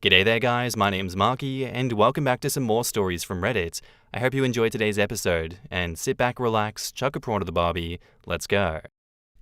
G'day there guys, my name's Marky, and welcome back to some more stories from Reddit. I hope you enjoyed today's episode, and sit back, relax, chuck a prawn to the barbie, let's go.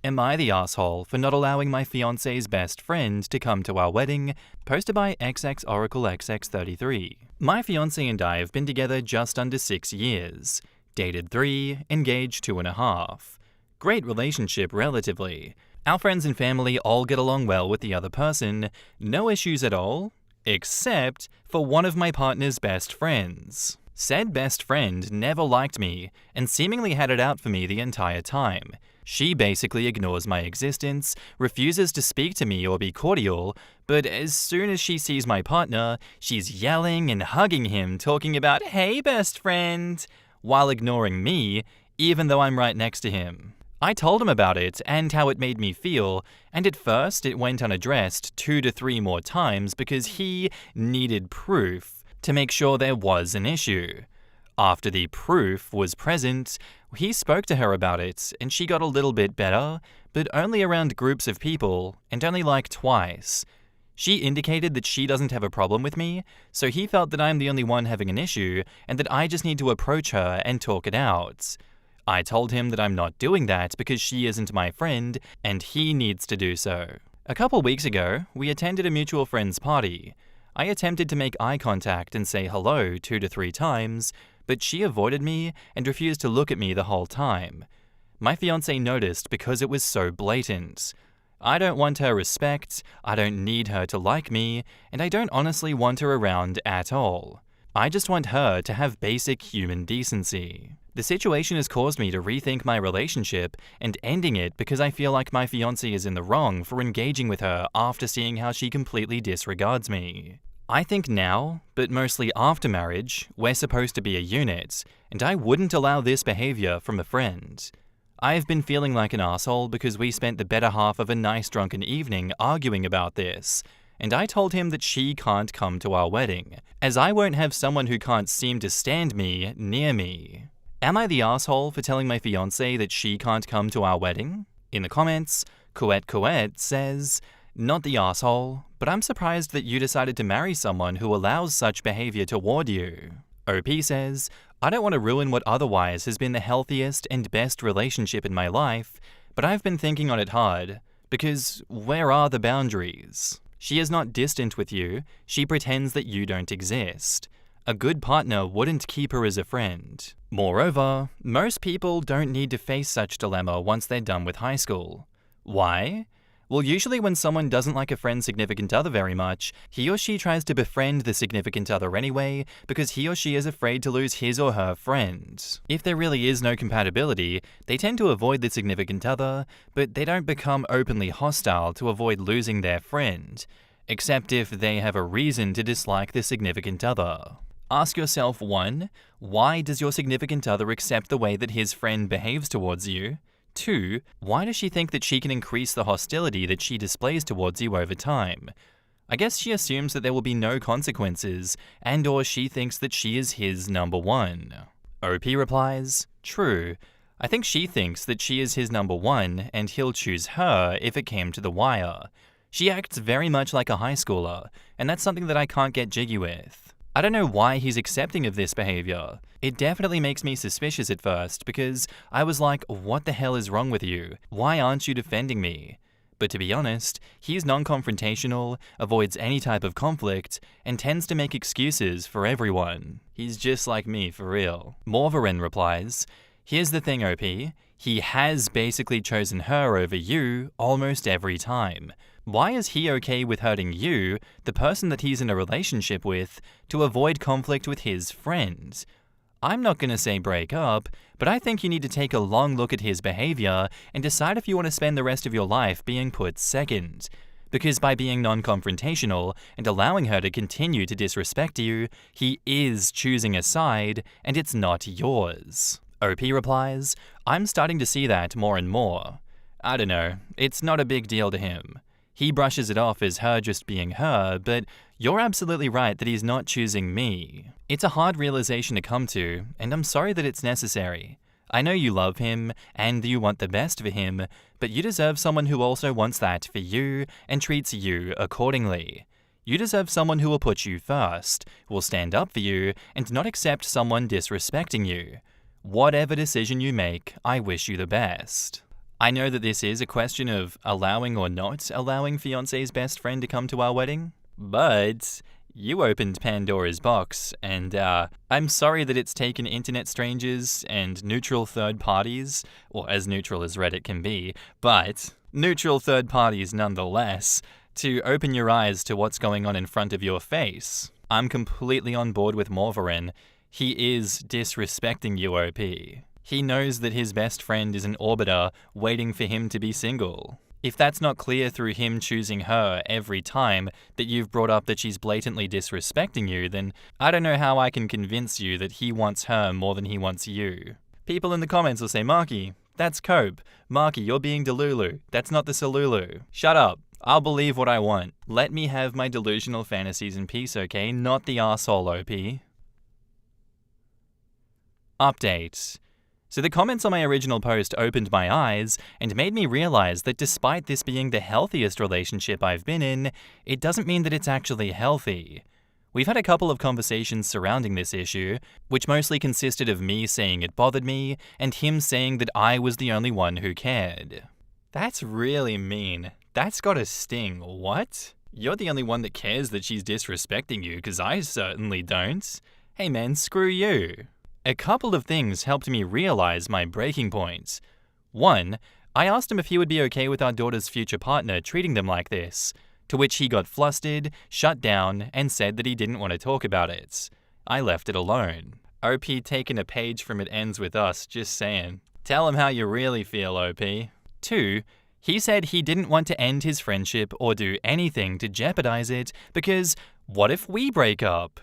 Am I the asshole for not allowing my fiance's best friend to come to our wedding? Posted by XXOracleXX33. My fiance and I have been together just under 6 years. Dated 3, engaged 2.5. Great relationship relatively. Our friends and family all get along well with the other person, no issues at all. Except for one of my partner's best friends. Said best friend never liked me and seemingly had it out for me the entire time. She basically ignores my existence, refuses to speak to me or be cordial, but as soon as she sees my partner, she's yelling and hugging him, talking about, "Hey best friend," while ignoring me, even though I'm right next to him. I told him about it and how it made me feel, and at first it went unaddressed 2 to 3 more times because he needed proof to make sure there was an issue. After the proof was present, he spoke to her about it and she got a little bit better, but only around groups of people and only like twice. She indicated that she doesn't have a problem with me, so he felt that I'm the only one having an issue and that I just need to approach her and talk it out. I told him that I'm not doing that because she isn't my friend and he needs to do so. A couple weeks ago, we attended a mutual friend's party. I attempted to make eye contact and say hello 2 to 3 times, but she avoided me and refused to look at me the whole time. My fiance noticed because it was so blatant. I don't want her respect, I don't need her to like me, and I don't honestly want her around at all. I just want her to have basic human decency. The situation has caused me to rethink my relationship and ending it because I feel like my fiancé is in the wrong for engaging with her after seeing how she completely disregards me. I think now, but mostly after marriage, we're supposed to be a unit, and I wouldn't allow this behavior from a friend. I've been feeling like an asshole because we spent the better half of a nice drunken evening arguing about this, and I told him that she can't come to our wedding, as I won't have someone who can't seem to stand me near me. Am I the asshole for telling my fiancé that she can't come to our wedding? In the comments, Coet says, "Not the asshole, but I'm surprised that you decided to marry someone who allows such behavior toward you." OP says, "I don't want to ruin what otherwise has been the healthiest and best relationship in my life, but I've been thinking on it hard, because where are the boundaries? She is not distant with you, she pretends that you don't exist. A good partner wouldn't keep her as a friend. Moreover, most people don't need to face such dilemma once they're done with high school. Why? Well, usually when someone doesn't like a friend's significant other very much, he or she tries to befriend the significant other anyway because he or she is afraid to lose his or her friend. If there really is no compatibility, they tend to avoid the significant other, but they don't become openly hostile to avoid losing their friend, except if they have a reason to dislike the significant other. Ask yourself 1. Why does your significant other accept the way that his friend behaves towards you? 2. Why does she think that she can increase the hostility that she displays towards you over time? I guess she assumes that there will be no consequences, and/or she thinks that she is his number one. OP replies, "True. I think she thinks that she is his number one and he'll choose her if it came to the wire. She acts very much like a high schooler, and that's something that I can't get jiggy with. I don't know why he's accepting of this behavior. It definitely makes me suspicious at first because I was like, what the hell is wrong with you? Why aren't you defending me? But to be honest, he's non-confrontational, avoids any type of conflict, and tends to make excuses for everyone. He's just like me for real." Morvaren replies, "Here's the thing, OP. He has basically chosen her over you almost every time. Why is he okay with hurting you, the person that he's in a relationship with, to avoid conflict with his friend? I'm not gonna say break up, but I think you need to take a long look at his behavior and decide if you want to spend the rest of your life being put second. Because by being non-confrontational and allowing her to continue to disrespect you, he is choosing a side and it's not yours." OP replies, "I'm starting to see that more and more. I don't know, it's not a big deal to him. He brushes it off as her just being her, but you're absolutely right that he's not choosing me. It's a hard realization to come to, and I'm sorry that it's necessary. I know you love him, and you want the best for him, but you deserve someone who also wants that for you and treats you accordingly. You deserve someone who will put you first, who will stand up for you, and not accept someone disrespecting you. Whatever decision you make, I wish you the best. I know that this is a question of allowing or not allowing fiance's best friend to come to our wedding, but you opened Pandora's box, and I'm sorry that it's taken internet strangers and neutral third parties, or as neutral as Reddit can be, but neutral third parties nonetheless, to open your eyes to what's going on in front of your face. I'm completely on board with Morvarin. He is disrespecting you, OP. He knows that his best friend is an orbiter waiting for him to be single. If that's not clear through him choosing her every time that you've brought up that she's blatantly disrespecting you, then I don't know how I can convince you that he wants her more than he wants you. People in the comments will say, Marky, that's cope. Marky, you're being delulu. That's not the Salulu. Shut up. I'll believe what I want. Let me have my delusional fantasies in peace, okay? Not the arsehole, OP. Update. So the comments on my original post opened my eyes and made me realize that despite this being the healthiest relationship I've been in, it doesn't mean that it's actually healthy. We've had a couple of conversations surrounding this issue, which mostly consisted of me saying it bothered me and him saying that I was the only one who cared. That's really mean. That's gotta sting. What? You're the only one that cares that she's disrespecting you, because I certainly don't. Hey man, screw you. A couple of things helped me realize my breaking point. 1, I asked him if he would be okay with our daughter's future partner treating them like this, to which he got flustered, shut down, and said that he didn't want to talk about it. I left it alone. OP taking a page from It Ends With Us, just saying. Tell him how you really feel, OP. 2, he said he didn't want to end his friendship or do anything to jeopardize it because what if we break up?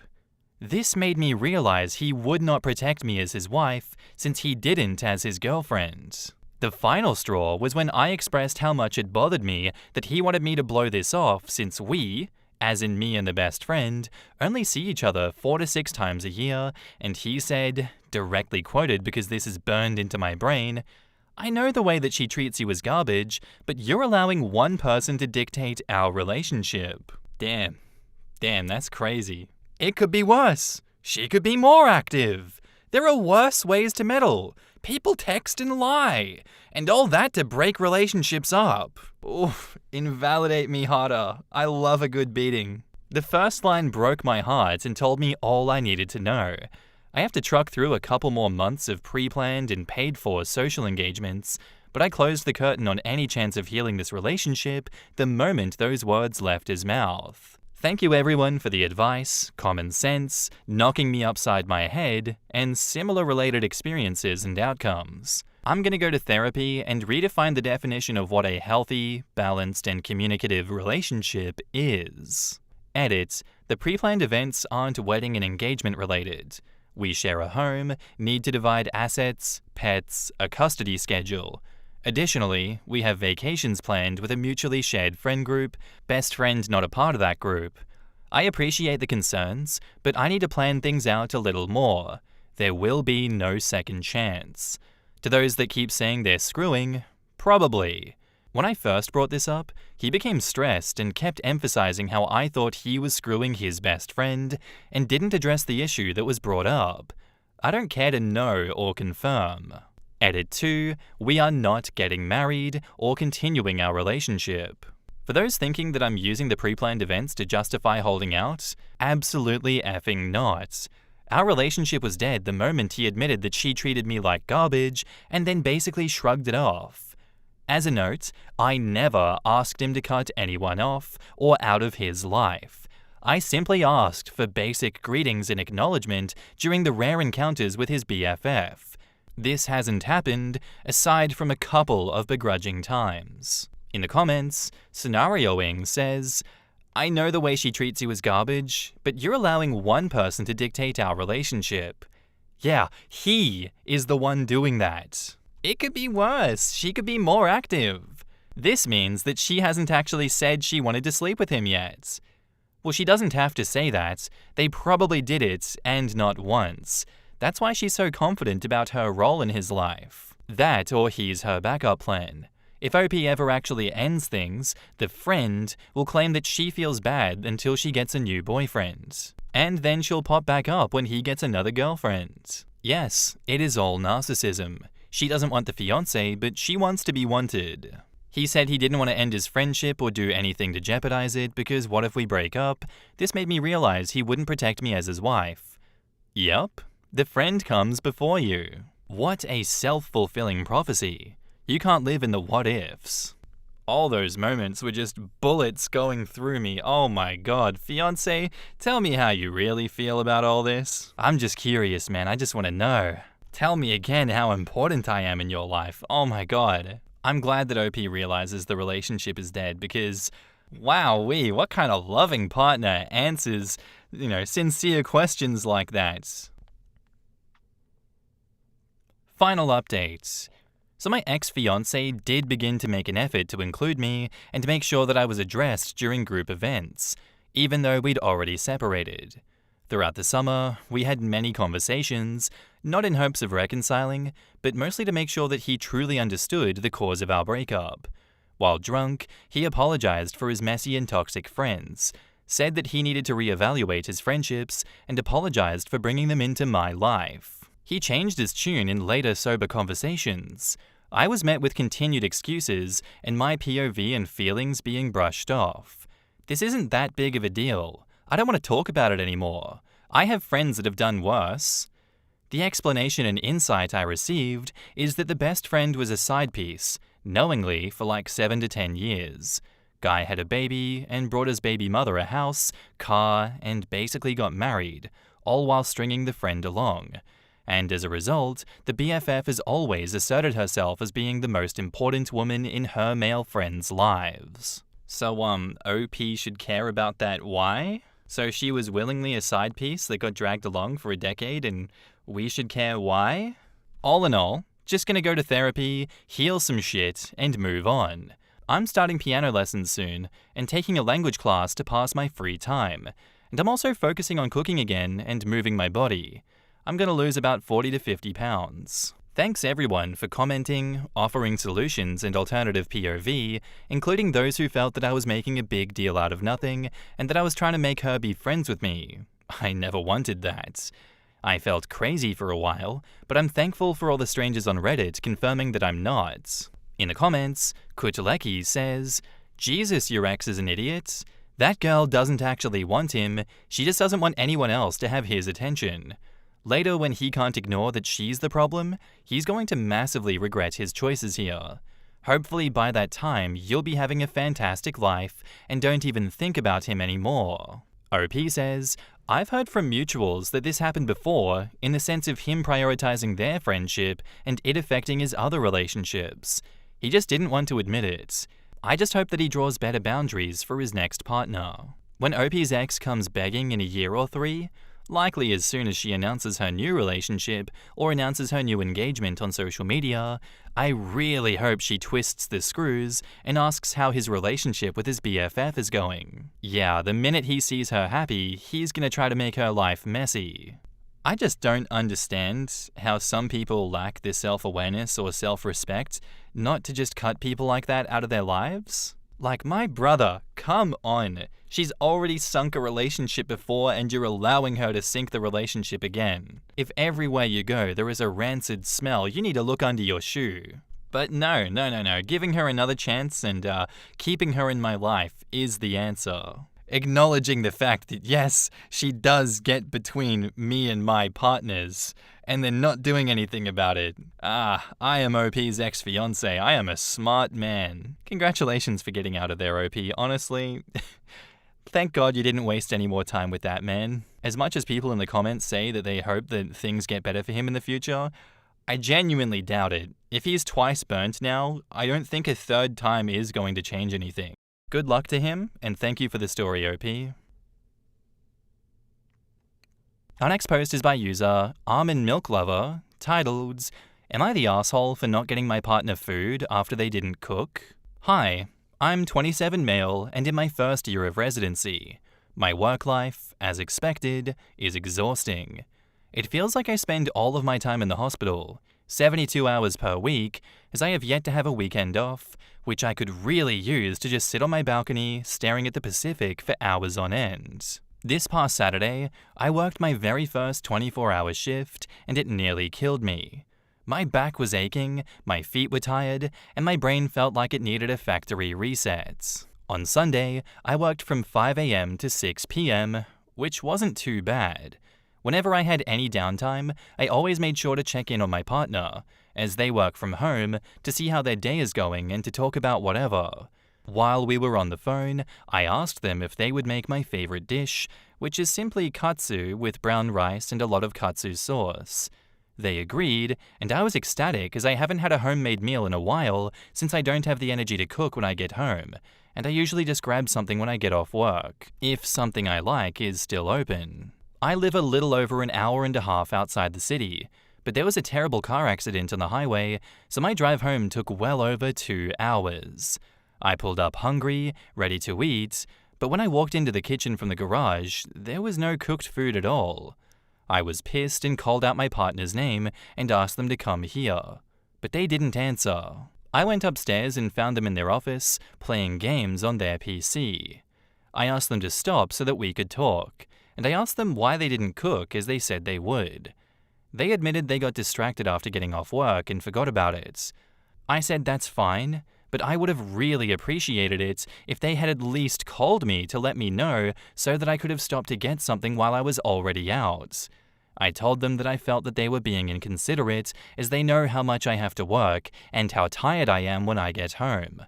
This made me realize he would not protect me as his wife, since he didn't as his girlfriend. The final straw was when I expressed how much it bothered me that he wanted me to blow this off since we, as in me and the best friend, only see each other 4 to 6 times a year, and he said, directly quoted because this is burned into my brain, I know the way that she treats you is garbage, but you're allowing one person to dictate our relationship. Damn, that's crazy. It could be worse. She could be more active. There are worse ways to meddle. People text and lie. And all that to break relationships up. Oof, invalidate me harder. I love a good beating. The first line broke my heart and told me all I needed to know. I have to truck through a couple more months of pre-planned and paid-for social engagements, but I closed the curtain on any chance of healing this relationship the moment those words left his mouth. Thank you everyone for the advice, common sense, knocking me upside my head, and similar related experiences and outcomes. I'm gonna go to therapy and redefine the definition of what a healthy, balanced, and communicative relationship is. Edit: the pre-planned events aren't wedding and engagement related. We share a home, need to divide assets, pets, a custody schedule. Additionally, we have vacations planned with a mutually shared friend group, best friend not a part of that group. I appreciate the concerns, but I need to plan things out a little more. There will be no second chance. To those that keep saying they're screwing, probably. When I first brought this up, he became stressed and kept emphasizing how I thought he was screwing his best friend and didn't address the issue that was brought up. I don't care to know or confirm. Edit 2, we are not getting married or continuing our relationship. For those thinking that I'm using the pre-planned events to justify holding out, absolutely effing not. Our relationship was dead the moment he admitted that she treated me like garbage and then basically shrugged it off. As a note, I never asked him to cut anyone off or out of his life. I simply asked for basic greetings and acknowledgement during the rare encounters with his BFF. This hasn't happened, aside from a couple of begrudging times. In the comments, Scenarioing says, I know the way she treats you is garbage, but you're allowing one person to dictate our relationship. Yeah, he is the one doing that. It could be worse. She could be more active. This means that she hasn't actually said she wanted to sleep with him yet. Well, she doesn't have to say that. They probably did it, and not once. That's why she's so confident about her role in his life. That or he's her backup plan. If OP ever actually ends things, the friend will claim that she feels bad until she gets a new boyfriend. And then she'll pop back up when he gets another girlfriend. Yes, it is all narcissism. She doesn't want the fiance, but she wants to be wanted. He said he didn't want to end his friendship or do anything to jeopardize it because what if we break up? This made me realize he wouldn't protect me as his wife. Yup, the friend comes before you. What a self-fulfilling prophecy. You can't live in the what-ifs. All those moments were just bullets going through me. Oh my god, fiance, tell me how you really feel about all this. I'm just curious, man. I just want to know. Tell me again how important I am in your life. Oh my god. I'm glad that OP realizes the relationship is dead because, wowee, what kind of loving partner answers, sincere questions like that? Final update. So my ex-fiance did begin to make an effort to include me and make sure that I was addressed during group events, even though we'd already separated. Throughout the summer, we had many conversations, not in hopes of reconciling, but mostly to make sure that he truly understood the cause of our breakup. While drunk, he apologized for his messy and toxic friends, said that he needed to reevaluate his friendships, and apologized for bringing them into my life. He changed his tune in later sober conversations. I was met with continued excuses and my POV and feelings being brushed off. This isn't that big of a deal. I don't want to talk about it anymore. I have friends that have done worse. The explanation and insight I received is that the best friend was a side piece, knowingly for like 7 to 10 years. Guy had a baby and brought his baby mother a house, car, and basically got married, all while stringing the friend along. And as a result, the BFF has always asserted herself as being the most important woman in her male friends' lives. So, OP should care about that why? So she was willingly a side piece that got dragged along for a decade and we should care why? All in all, just gonna go to therapy, heal some shit, and move on. I'm starting piano lessons soon and taking a language class to pass my free time. And I'm also focusing on cooking again and moving my body. I'm going to lose about 40 to 50 pounds. Thanks everyone for commenting, offering solutions and alternative POV, including those who felt that I was making a big deal out of nothing and that I was trying to make her be friends with me. I never wanted that. I felt crazy for a while, but I'm thankful for all the strangers on Reddit confirming that I'm not. In the comments, Kutaleki says, "Jesus, your ex is an idiot. That girl doesn't actually want him, she just doesn't want anyone else to have his attention. Later, when he can't ignore that she's the problem, he's going to massively regret his choices here. Hopefully by that time, you'll be having a fantastic life and don't even think about him anymore." OP says, "I've heard from mutuals that this happened before in the sense of him prioritizing their friendship and it affecting his other relationships. He just didn't want to admit it. I just hope that he draws better boundaries for his next partner. When OP's ex comes begging in a year or 3, likely as soon as she announces her new relationship or announces her new engagement on social media, I really hope she twists the screws and asks how his relationship with his BFF is going. Yeah, the minute he sees her happy, he's gonna try to make her life messy." I just don't understand how some people lack this self-awareness or self-respect not to just cut people like that out of their lives. Like, my brother, come on. She's already sunk a relationship before and you're allowing her to sink the relationship again. If everywhere you go there is a rancid smell, you need to look under your shoe. But no. Giving her another chance and keeping her in my life is the answer. Acknowledging the fact that yes, she does get between me and my partners, and then not doing anything about it. I am OP's ex-fiance. I am a smart man. Congratulations for getting out of there, OP. Honestly, thank God you didn't waste any more time with that man. As much as people in the comments say that they hope that things get better for him in the future, I genuinely doubt it. If he's twice burnt now, I don't think a third time is going to change anything. Good luck to him, and thank you for the story, OP. Our next post is by user Almond Milk Lover, titled, "Am I the asshole for not getting my partner food after they didn't cook?" Hi, I'm 27 male and in my first year of residency. My work life, as expected, is exhausting. It feels like I spend all of my time in the hospital, 72 hours per week, as I have yet to have a weekend off, which I could really use to just sit on my balcony staring at the Pacific for hours on end. This past Saturday, I worked my very first 24-hour shift, and it nearly killed me. My back was aching, my feet were tired, and my brain felt like it needed a factory reset. On Sunday, I worked from 5 a.m. to 6 p.m., which wasn't too bad. Whenever I had any downtime, I always made sure to check in on my partner, as they work from home, to see how their day is going and to talk about whatever. While we were on the phone, I asked them if they would make my favorite dish, which is simply katsu with brown rice and a lot of katsu sauce. They agreed, and I was ecstatic as I haven't had a homemade meal in a while since I don't have the energy to cook when I get home, and I usually just grab something when I get off work, if something I like is still open. I live a little over an hour and a half outside the city, but there was a terrible car accident on the highway, so my drive home took well over 2 hours. I pulled up hungry, ready to eat, but when I walked into the kitchen from the garage, there was no cooked food at all. I was pissed and called out my partner's name and asked them to come here, but they didn't answer. I went upstairs and found them in their office, playing games on their PC. I asked them to stop so that we could talk, and I asked them why they didn't cook as they said they would. They admitted they got distracted after getting off work and forgot about it. I said that's fine, but I would have really appreciated it if they had at least called me to let me know so that I could have stopped to get something while I was already out. I told them that I felt that they were being inconsiderate as they know how much I have to work and how tired I am when I get home.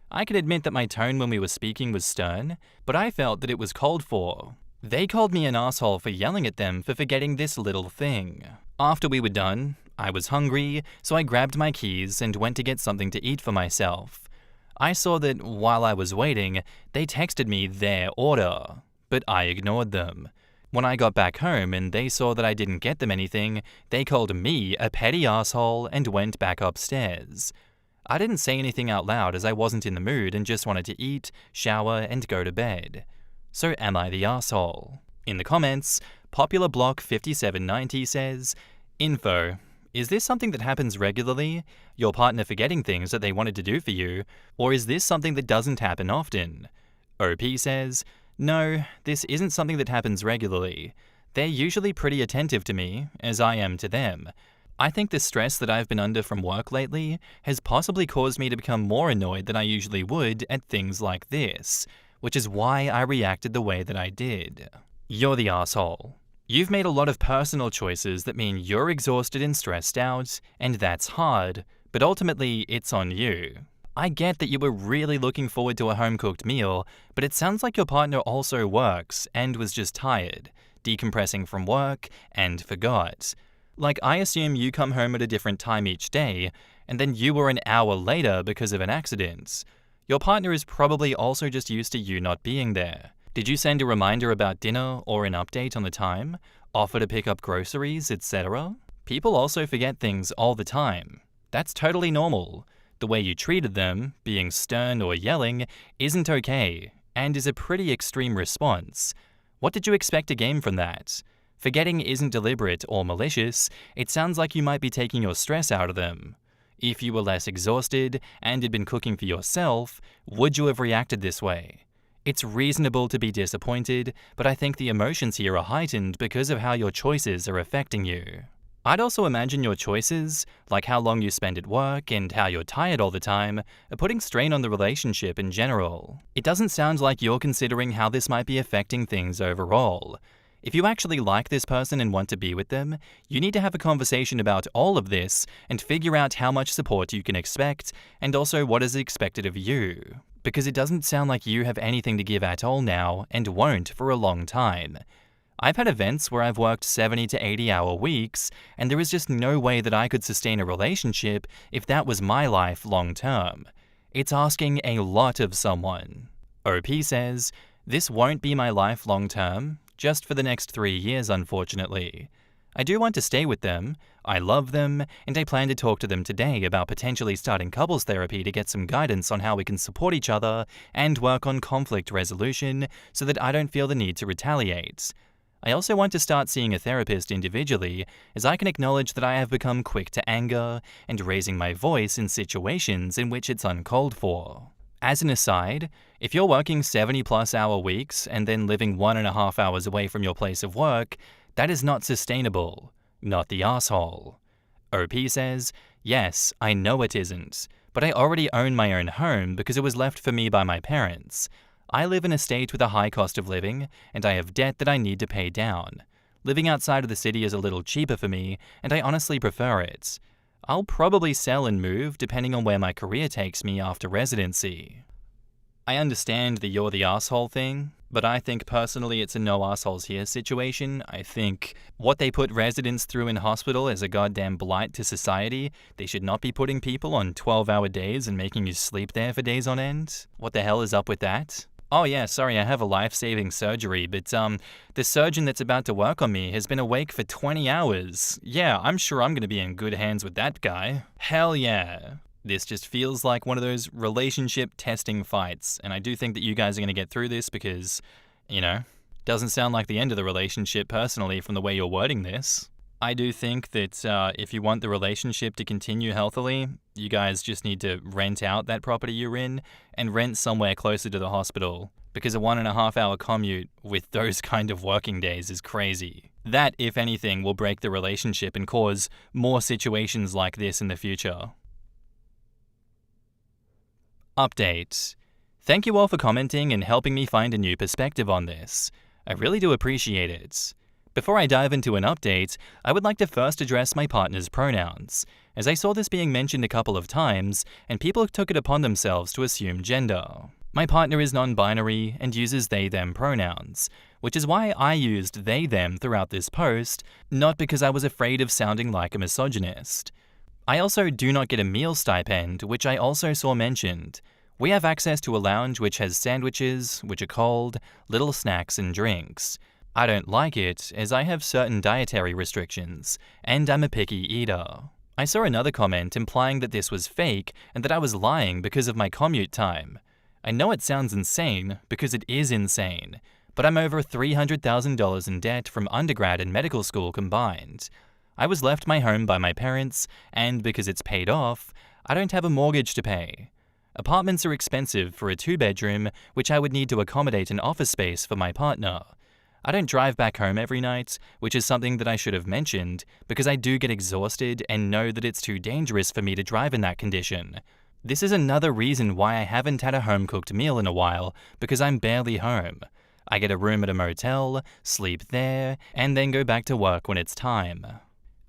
I can admit that my tone when we were speaking was stern, but I felt that it was called for. They called me an asshole for yelling at them for forgetting this little thing. After we were done, I was hungry, so I grabbed my keys and went to get something to eat for myself. I saw that while I was waiting, they texted me their order, but I ignored them. When I got back home and they saw that I didn't get them anything, they called me a petty asshole and went back upstairs. I didn't say anything out loud as I wasn't in the mood and just wanted to eat, shower, and go to bed. So am I the asshole? In the comments, Popular Block 5790 says, Info. Is this something that happens regularly? Your partner forgetting things that they wanted to do for you? Or is this something that doesn't happen often? OP says, No, this isn't something that happens regularly. They're usually pretty attentive to me, as I am to them. I think the stress that I've been under from work lately has possibly caused me to become more annoyed than I usually would at things like this, which is why I reacted the way that I did. You're the asshole. You've made a lot of personal choices that mean you're exhausted and stressed out, and that's hard, but ultimately it's on you. I get that you were really looking forward to a home-cooked meal, but it sounds like your partner also works and was just tired, decompressing from work, and forgot. Like, I assume you come home at a different time each day, and then you were an hour later because of an accident. Your partner is probably also just used to you not being there. Did you send a reminder about dinner or an update on the time? Offer to pick up groceries, etc.? People also forget things all the time. That's totally normal. The way you treated them, being stern or yelling, isn't okay, and is a pretty extreme response. What did you expect to gain from that? Forgetting isn't deliberate or malicious, it sounds like you might be taking your stress out of them. If you were less exhausted and had been cooking for yourself, would you have reacted this way? It's reasonable to be disappointed, but I think the emotions here are heightened because of how your choices are affecting you. I'd also imagine your choices, like how long you spend at work and how you're tired all the time, are putting strain on the relationship in general. It doesn't sound like you're considering how this might be affecting things overall. If you actually like this person and want to be with them, you need to have a conversation about all of this and figure out how much support you can expect and also what is expected of you. Because it doesn't sound like you have anything to give at all now and won't for a long time. I've had events where I've worked 70 to 80-hour weeks, and there is just no way that I could sustain a relationship if that was my life long term. It's asking a lot of someone. OP says, This won't be my life long term, just for the next 3 years unfortunately. I do want to stay with them, I love them, and I plan to talk to them today about potentially starting couples therapy to get some guidance on how we can support each other and work on conflict resolution so that I don't feel the need to retaliate. I also want to start seeing a therapist individually, as I can acknowledge that I have become quick to anger and raising my voice in situations in which it's uncalled for. As an aside, if you're working 70+ hour weeks and then living 1.5 hours away from your place of work, that is not sustainable. Not the asshole. OP says, yes, I know it isn't, but I already own my own home because it was left for me by my parents. I live in a state with a high cost of living, and I have debt that I need to pay down. Living outside of the city is a little cheaper for me, and I honestly prefer it. I'll probably sell and move depending on where my career takes me after residency. I understand the you're the asshole thing, but I think personally it's a no assholes here situation. I think what they put residents through in hospital is a goddamn blight to society. They should not be putting people on 12-hour days and making you sleep there for days on end. What the hell is up with that? Oh yeah, sorry, I have a life-saving surgery, but the surgeon that's about to work on me has been awake for 20 hours. Yeah, I'm sure I'm gonna be in good hands with that guy. Hell yeah. This just feels like one of those relationship testing fights, and I do think that you guys are gonna get through this because, doesn't sound like the end of the relationship personally from the way you're wording this. I do think that if you want the relationship to continue healthily, you guys just need to rent out that property you're in and rent somewhere closer to the hospital, because a 1.5 hour commute with those kind of working days is crazy. That, if anything, will break the relationship and cause more situations like this in the future. Update. Thank you all for commenting and helping me find a new perspective on this. I really do appreciate it. Before I dive into an update, I would like to first address my partner's pronouns, as I saw this being mentioned a couple of times, and people took it upon themselves to assume gender. My partner is non-binary and uses they-them pronouns, which is why I used they-them throughout this post, not because I was afraid of sounding like a misogynist. I also do not get a meal stipend, which I also saw mentioned. We have access to a lounge which has sandwiches, which are cold, little snacks and drinks. I don't like it, as I have certain dietary restrictions, and I'm a picky eater. I saw another comment implying that this was fake and that I was lying because of my commute time. I know it sounds insane, because it is insane, but I'm over $300,000 in debt from undergrad and medical school combined. I was left my home by my parents, and because it's paid off, I don't have a mortgage to pay. Apartments are expensive for a 2-bedroom, which I would need to accommodate an office space for my partner. I don't drive back home every night, which is something that I should have mentioned, because I do get exhausted and know that it's too dangerous for me to drive in that condition. This is another reason why I haven't had a home-cooked meal in a while, because I'm barely home. I get a room at a motel, sleep there, and then go back to work when it's time.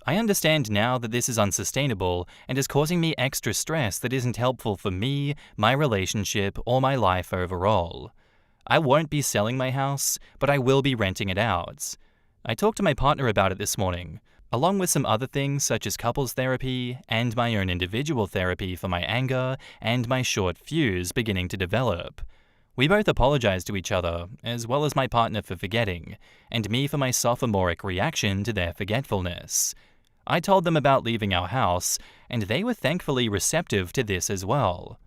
I understand now that this is unsustainable and is causing me extra stress that isn't helpful for me, my relationship, or my life overall. I won't be selling my house, but I will be renting it out. I talked to my partner about it this morning, along with some other things such as couples therapy and my own individual therapy for my anger and my short fuse beginning to develop. We both apologized to each other, as well as my partner for forgetting, and me for my sophomoric reaction to their forgetfulness. I told them about leaving our house, and they were thankfully receptive to this as well.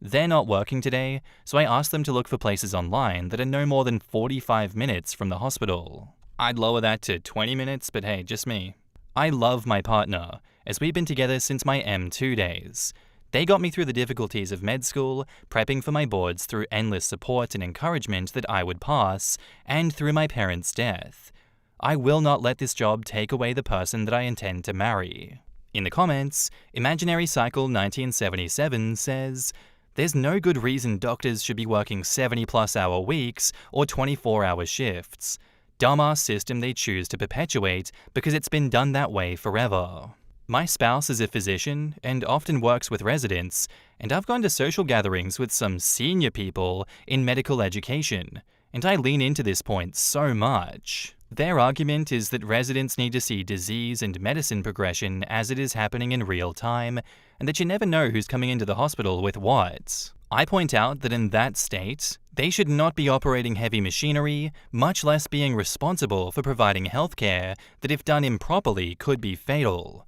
They're not working today, so I asked them to look for places online that are no more than 45 minutes from the hospital. I'd lower that to 20 minutes, but hey, just me. I love my partner, as we've been together since my M2 days. They got me through the difficulties of med school, prepping for my boards through endless support and encouragement that I would pass, and through my parents' death. I will not let this job take away the person that I intend to marry. In the comments, Imaginary Cycle 1977 says, "There's no good reason doctors should be working 70+ hour weeks or 24-hour shifts. Dumbass system they choose to perpetuate because it's been done that way forever." My spouse is a physician and often works with residents, and I've gone to social gatherings with some senior people in medical education, and I lean into this point so much. Their argument is that residents need to see disease and medicine progression as it is happening in real time, and that you never know who's coming into the hospital with what. I point out that in that state, they should not be operating heavy machinery, much less being responsible for providing healthcare that if done improperly could be fatal.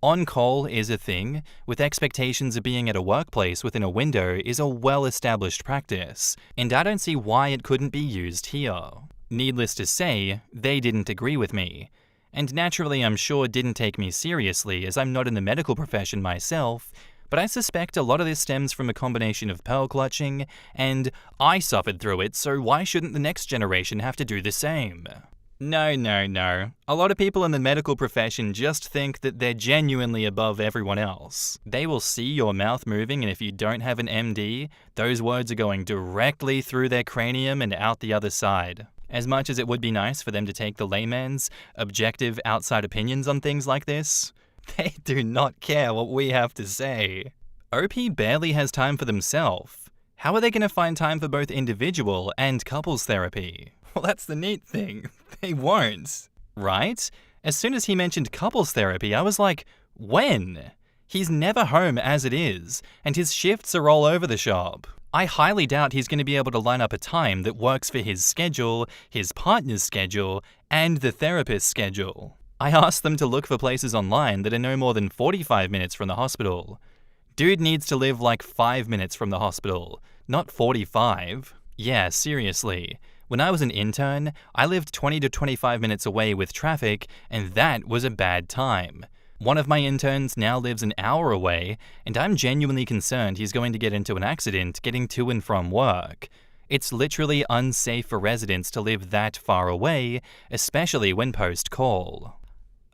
On-call is a thing, with expectations of being at a workplace within a window is a well-established practice, and I don't see why it couldn't be used here. Needless to say, they didn't agree with me. And naturally, I'm sure didn't take me seriously, as I'm not in the medical profession myself, but I suspect a lot of this stems from a combination of pearl clutching, and I suffered through it, so why shouldn't the next generation have to do the same? No. A lot of people in the medical profession just think that they're genuinely above everyone else. They will see your mouth moving, and if you don't have an MD, those words are going directly through their cranium and out the other side. As much as it would be nice for them to take the layman's objective outside opinions on things like this, they do not care what we have to say. OP barely has time for themselves. How are they going to find time for both individual and couples therapy? Well, that's the neat thing. They won't. Right? As soon as he mentioned couples therapy, I was like, when? He's never home as it is, and his shifts are all over the shop. I highly doubt he's going to be able to line up a time that works for his schedule, his partner's schedule, and the therapist's schedule. I asked them to look for places online that are no more than 45 minutes from the hospital. Dude needs to live like 5 minutes from the hospital, not 45. Yeah, seriously. When I was an intern, I lived 20 to 25 minutes away with traffic, and that was a bad time. One of my interns now lives an hour away, and I'm genuinely concerned he's going to get into an accident getting to and from work. It's literally unsafe for residents to live that far away, especially when post-call.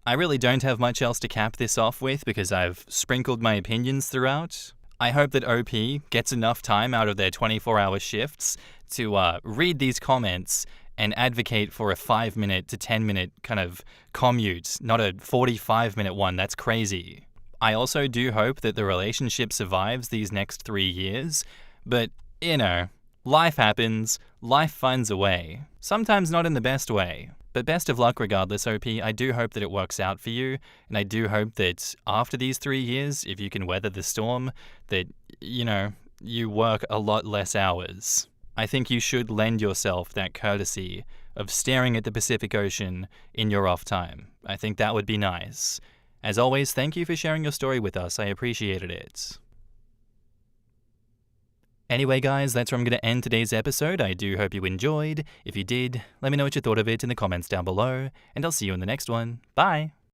I really don't have much else to cap this off with because I've sprinkled my opinions throughout. I hope that OP gets enough time out of their 24-hour shifts to read these comments and advocate for a 5-minute to 10-minute kind of commute, not a 45-minute one. That's crazy. I also do hope that the relationship survives these next 3 years, but, life happens, life finds a way. Sometimes not in the best way. But best of luck regardless, OP. I do hope that it works out for you, and I do hope that after these 3 years, if you can weather the storm, that, you work a lot less hours. I think you should lend yourself that courtesy of staring at the Pacific Ocean in your off time. I think that would be nice. As always, thank you for sharing your story with us. I appreciated it. Anyway, guys, that's where I'm going to end today's episode. I do hope you enjoyed. If you did, let me know what you thought of it in the comments down below, and I'll see you in the next one. Bye!